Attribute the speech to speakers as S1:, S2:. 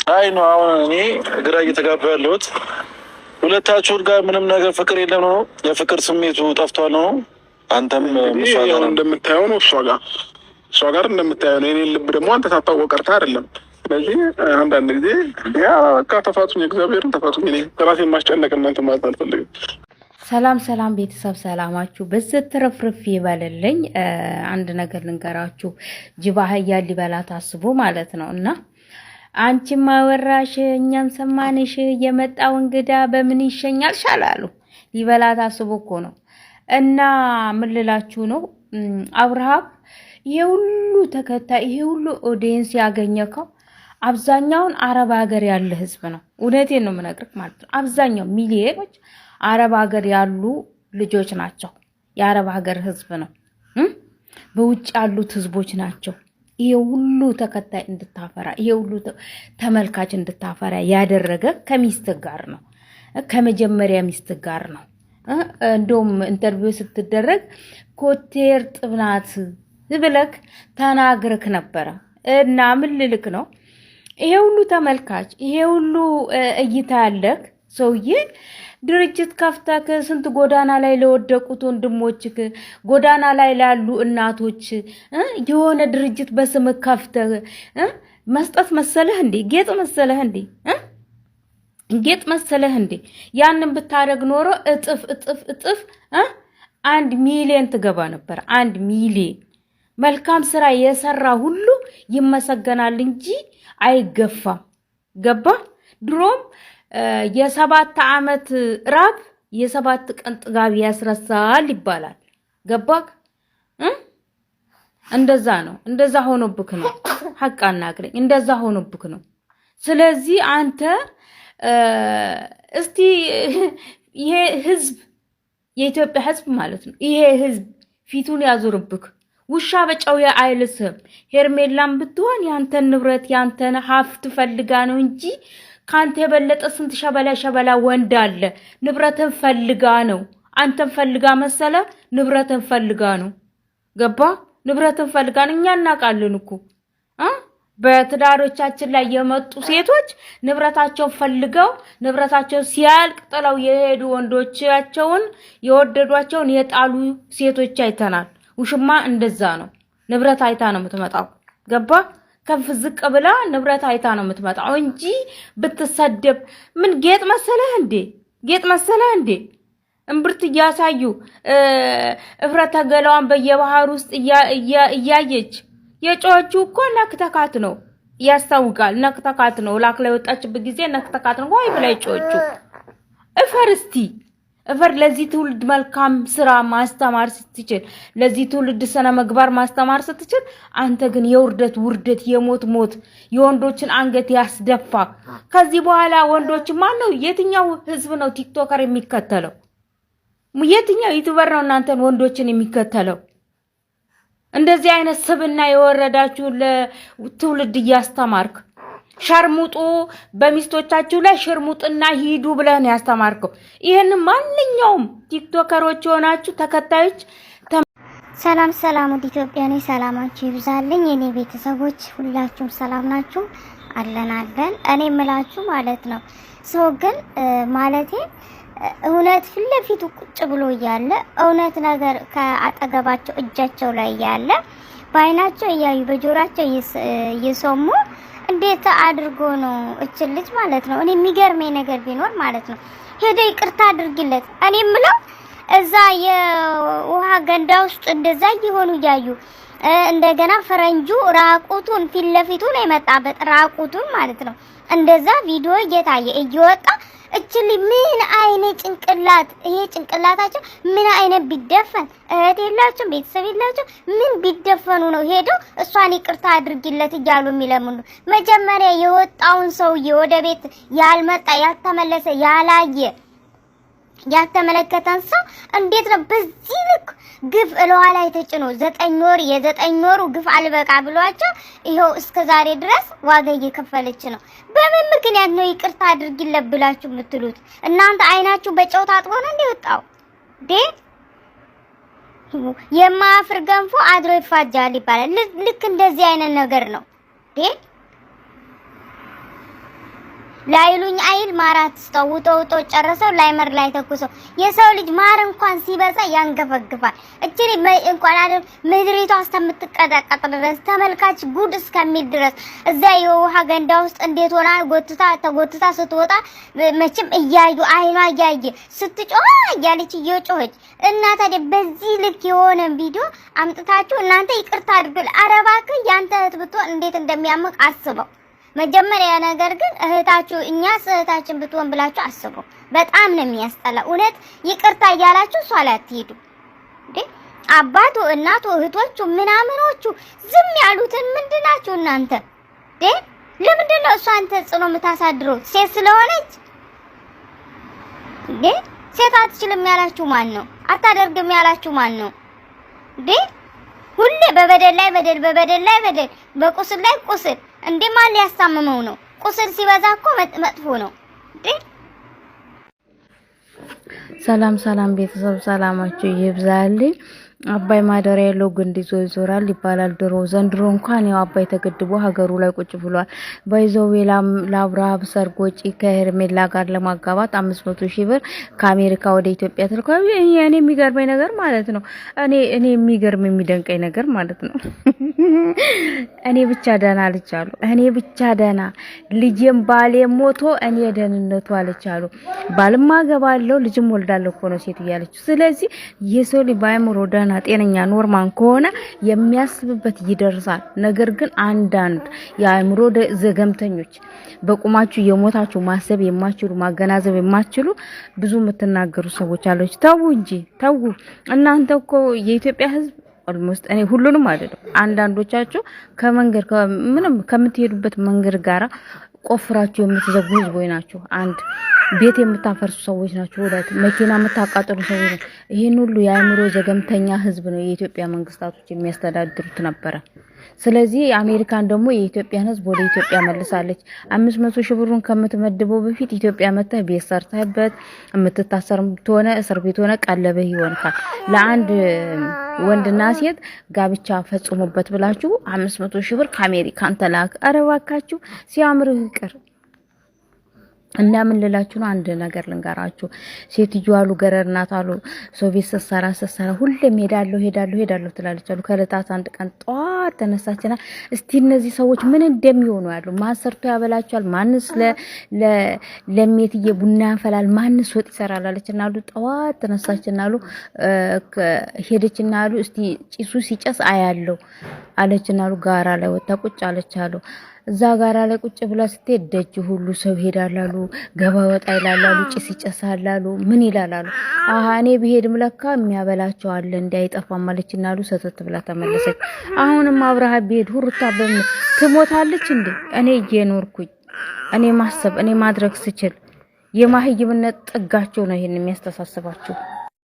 S1: አይ ነው አሁን እኔ ግራ እየተጋባ ያለሁት ሁለታችሁ ጋር ምንም ነገር ፍቅር የለም ነው? የፍቅር ስሜቱ ጠፍቷል ነው? አንተም እንደምታየው ነው እሷ ጋር እንደምታየው ነው። የኔን ልብ ደግሞ አንተ ታጣው ቀርታ አይደለም። ስለዚህ አንዳንድ ጊዜ በቃ ተፋቱኝ፣ እግዚአብሔርን ተፋቱኝ። እኔ ራሴን ማስጨነቅ እናንተ ማለት አልፈልግም።
S2: ሰላም ቤተሰብ ሰላማችሁ በዘት ተረፍርፍ ይበልልኝ። አንድ ነገር ልንገራችሁ፣ ጅብ አህያ ሊበላት አስቦ ማለት ነው። እና አንቺማ ወራሽ እኛም ሰማንሽ፣ የመጣው እንግዳ በምን ይሸኛል ሻላሉ። ሊበላት አስቦ እኮ ነው። እና ምን ልላችሁ ነው፣ አብርሃም ይሄ ሁሉ ተከታይ ይሄ ሁሉ ኦዲየንስ ያገኘከው አብዛኛውን አረብ ሀገር ያለ ህዝብ ነው። እውነቴን ነው የምነግርህ ማለት ነው። አብዛኛው ሚሊዮኖች አረብ ሀገር ያሉ ልጆች ናቸው። የአረብ ሀገር ህዝብ ነው። በውጭ ያሉት ህዝቦች ናቸው። ይሄ ሁሉ ተከታይ እንድታፈራ ይሄ ሁሉ ተመልካች እንድታፈራ ያደረገ ከሚስት ጋር ነው። ከመጀመሪያ ሚስት ጋር ነው። እንደውም ኢንተርቪው ስትደረግ ኮቴር ጥብናት ዝብለክ ተናግረክ ነበረ። እና ምን ልልክ ነው፣ ይሄ ሁሉ ተመልካች ይሄ ሁሉ እይታ ያለክ ሰውዬ ድርጅት ከፍተክ ስንት ጎዳና ላይ ለወደቁት ወንድሞችክ ጎዳና ላይ ላሉ እናቶች የሆነ ድርጅት በስም ከፍተህ መስጠት መሰለህ እንዴ? ጌጥ መሰለህ እንዴ? ጌጥ መሰለህ እንዴ? ያንን ብታረግ ኖሮ እጥፍ 1 ሚሊዮን ትገባ ነበር። 1 ሚሊዮን መልካም ስራ የሰራ ሁሉ ይመሰገናል እንጂ አይገፋም። ገባ? ድሮም የ7 ዓመት ራብ የ7 ቀን ጥጋብ ያስረሳል ይባላል። ገባክ? እንደዛ ነው። እንደዛ ሆኖብክ ነው። ሐቅ አናግረኝ። እንደዛ ሆኖብክ ነው። ስለዚህ አንተ እስቲ ይሄ ህዝብ የኢትዮጵያ ህዝብ ማለት ነው፣ ይሄ ህዝብ ፊቱን ያዞርብክ። ውሻ በጨው አይልስም። ሄርሜላም ብትሆን ያንተን ንብረት ያንተን ሀብት ፈልጋ ነው እንጂ ካንተ የበለጠ ስንት ሸበላ ወንድ አለ። ንብረትን ፈልጋ ነው። አንተን ፈልጋ መሰለ? ንብረትን ፈልጋ ነው። ገባ? ንብረትን ፈልጋ ነው። እኛ እናውቃለን እኮ በትዳሮቻችን ላይ የመጡ ሴቶች ንብረታቸውን ፈልገው ንብረታቸው ሲያልቅ ጥለው የሄዱ ወንዶቻቸውን የወደዷቸውን የጣሉ ሴቶች አይተናል። ውሽማ እንደዛ ነው። ንብረት አይታ ነው የምትመጣው። ገባ? ከፍ ዝቅ ብላ ንብረት አይታ ነው የምትመጣው እንጂ ብትሰደብ ምን ጌጥ መሰለህ እንዴ? ጌጥ መሰለህ እንዴ? እምብርት እያሳዩ እፍረተ ገላዋን በየባህር ውስጥ እያየች የጮቹ እኮ ነክተካት ነው። ያስታውቃል። ነክተካት ነው። ላክ ላይ ወጣችበት ጊዜ ነክተካት ነው። ወይ ብላይ ጮቹ እፈርስቲ እፈር ለዚህ ትውልድ መልካም ስራ ማስተማር ስትችል፣ ለዚህ ትውልድ ሰነ ምግባር ማስተማር ስትችል፣ አንተ ግን የውርደት ውርደት የሞት የወንዶችን አንገት ያስደፋ። ከዚህ በኋላ ወንዶች ማን ነው? የትኛው ህዝብ ነው ቲክቶከር የሚከተለው? የትኛው ዩቲዩበር ነው እናንተን ወንዶችን የሚከተለው? እንደዚህ አይነት ስብና የወረዳችሁ ለትውልድ እያስተማርክ ሸርሙጡ በሚስቶቻችሁ ላይ ሽርሙጥና ሂዱ ብለህ ነው ያስተማርከው። ይሄን ማንኛውም ቲክቶከሮች ሆናችሁ ተከታዮች
S3: ሰላም ወደ ኢትዮጵያ ነኝ። ሰላማችሁ ይብዛልኝ የኔ ቤተሰቦች፣ ሁላችሁም ሰላም ናችሁ? አለን። እኔ ምላችሁ ማለት ነው ሰው ግን ማለቴ እውነት ፊት ለፊቱ ቁጭ ብሎ እያለ እውነት ነገር ከአጠገባቸው እጃቸው ላይ እያለ በአይናቸው እያዩ በጆራቸው እየሰሙ እንዴት አድርጎ ነው እቺ ልጅ ማለት ነው። እኔ የሚገርመኝ ነገር ቢኖር ማለት ነው ሄደ ይቅርታ አድርጊለት። እኔ ምለው እዛ የውሃ ገንዳ ውስጥ እንደዛ ይሆኑ ያዩ እንደገና ፈረንጁ ራቁቱን ፊት ለፊቱ ነው የመጣበት ራቁቱን ማለት ነው። እንደዛ ቪዲዮ እየታየ እየወጣ እችሊ ምን አይነት ጭንቅላት ይሄ ጭንቅላታቸው ምን አይነት ቢደፈን እህት የላቸው ቤተሰብ የላቸው ምን ቢደፈኑ ነው ሄዶ እሷን ይቅርታ አድርጊለት እያሉ የሚለምኑ? መጀመሪያ የወጣውን ሰውዬ ወደ ቤት ያልመጣ ያልተመለሰ ያላየ ያልተመለከተን ሰው እንዴት ነው በዚህ ልክ ግፍ እለዋ ላይ ተጭኖ 9 ወር የ9 ወሩ ግፍ አልበቃ ብሏቸው ይሄው እስከ ዛሬ ድረስ ዋጋ እየከፈለች ነው። በምን ምክንያት ነው ይቅርታ አድርጊለት ብላችሁ የምትሉት? እናንተ አይናችሁ በጨው ታጥቦ ነው እንደወጣው ዴ የማፍር ገንፎ አድሮ ይፋጃል ይባላል። ልክ እንደዚህ አይነት ነገር ነው ዴ ላይሉኝ አይል ማራት ተውጦ ጨረሰው ላይመር ላይ ተኩሰው የሰው ልጅ ማር እንኳን ሲበዛ ያንገፈግፋል። እቺ እንኳን አይደል ምድሪቷ እስከምትቀጠቀጥ ድረስ ተመልካች ጉድ እስከሚል ድረስ እዛ የውሃ ገንዳ ውስጥ እንዴት ሆና ተጎትታ ስትወጣ መቼም እያዩ አይኗ እያየ ስትጮህ እያለች እየጮኸች እና ታዲያ በዚህ ልክ የሆነ ቪዲዮ አምጥታችሁ እናንተ ይቅርታ አድርጉል። አረባክ ያንተ እህት ብትሆን እንዴት እንደሚያምቅ አስበው። መጀመሪያ ነገር ግን እህታችሁ እኛስ እህታችን ብትሆን ብላችሁ አስቡ። በጣም ነው የሚያስጠላ። እውነት ይቅርታ እያላችሁ እሷ ላይ አትሄዱ እንዴ? አባቱ እናቱ እህቶቹ ምናምኖቹ ዝም ያሉትን ምንድናችሁ እናንተ እንዴ? ለምንድን ነው እሷን ተጽዕኖ የምታሳድረው? ሴት ስለሆነች እንዴ? ሴት አትችልም ያላችሁ ማን ነው? አታደርግም ያላችሁ ማን ነው እንዴ? ሁሌ በበደል ላይ በደል፣ በበደል ላይ በደል፣ በቁስል ላይ ቁስል። እንዴ ማን ሊያስታምመው ነው? ቁስል ሲበዛ እኮ መጥፎ ነው እንዴ።
S2: ሰላም ቤተሰብ ሰላማችሁ ይብዛልኝ። አባይ ማደሪያ ያለው ግንድ ይዞ ይዞራል ይባላል ድሮ። ዘንድሮ እንኳን ያው አባይ ተገድቦ ሀገሩ ላይ ቁጭ ብሏል። ባይዘው ለአብርሃም ሰርግ ወጪ ከሄርሜላ ጋር ለማጋባት 500,000 ብር ከአሜሪካ ወደ ኢትዮጵያ ተልኳል። እኔ የሚገርመኝ ነገር ማለት ነው እኔ የሚደንቀኝ ነገር ማለት ነው እኔ ብቻ ደህና አልቻሉ። እኔ ብቻ ደህና ልጄም ባሌ ሞቶ እኔ ደህንነቱ አልቻሉ። ባልማ ገባለው ልጅም ወልዳለሁ እኮ ነው ሴት እያለች። ስለዚህ የሰው ልጅ ባይምሮ ደህና ጤነኛ ኖርማል ከሆነ የሚያስብበት ይደርሳል። ነገር ግን አንዳንድ የአእምሮ ዘገምተኞች በቁማችሁ የሞታችሁ ማሰብ የማትችሉ ማገናዘብ የማትችሉ ብዙ የምትናገሩ ሰዎች አለች። ተው እንጂ ተው። እናንተ እኮ የኢትዮጵያ ሕዝብ ኦልሞስት እኔ ሁሉንም አይደለም አንዳንዶቻችሁ ከመንገድ ምንም ከምትሄዱበት መንገድ ጋራ ቆፍራችሁ የምትዘጉ ህዝቦች ናችሁ። አንድ ቤት የምታፈርሱ ሰዎች ናችሁ። ሁለት መኪና የምታቃጥሉ ሰዎች ናችሁ። ይሄን ሁሉ የአእምሮ ዘገምተኛ ህዝብ ነው የኢትዮጵያ መንግስታቶች የሚያስተዳድሩት ነበረ። ስለዚህ አሜሪካን ደግሞ የኢትዮጵያን ህዝብ ወደ ኢትዮጵያ መልሳለች። 500,000 ብሩን ከምትመድበው በፊት ኢትዮጵያ መጥተህ ቤት ሰርተህበት የምትታሰርም ሆነ እስር ቤት ሆነ ቀለበህ ይሆንካል። ለአንድ ወንድና ሴት ጋብቻ ፈጽሙበት ብላችሁ 500,000 ብር ከአሜሪካን ተላክ። ኧረ እባካችሁ ሲያምርህ ይቅር። እና ምን ልላችሁ ነው? አንድ ነገር ልንገራችሁ። ሴትዮ አሉ ገረርናት አሉ ሰው ቤት ሰሰራ ሁሌም ሄዳለሁ ትላለች አሉ። ከለታት አንድ ቀን ጧት ተነሳችና እስቲ እነዚህ ሰዎች ምን እንደሚሆኑ ያሉ ማን ሰርቶ ያበላቸዋል? ማንስ ለሜትዬ ቡና ያፈላል? ማንስ ወጥ ይሰራል አለችና አሉ ጧት ተነሳችና አሉ ሄደችና አሉ እስቲ ጭሱ ሲጨስ አያለው አለችና አሉ ጋራ ላይ ወጣ ቁጭ አለች አሉ። እዛ ጋራ ላይ ቁጭ ብላ ስትሄድ ደጅ ሁሉ ሰው ሄዳላሉ፣ ገባ ወጣ ይላላሉ፣ ጭስ ይጨሳላሉ። ምን ይላላሉ? አሃ እኔ ብሄድም ለካ የሚያበላቸው አለ እንዳይጠፋም ማለችና አሉ ሰተት ብላ ተመለሰች። አሁንም አብርሃም ቢሄድ ሁሩታ ትሞታለች እንዴ? እኔ እየኖርኩኝ እኔ ማሰብ እኔ ማድረግ ስችል የማህይብነት ጥጋቸው ነው ይሄን የሚያስተሳስባቸው።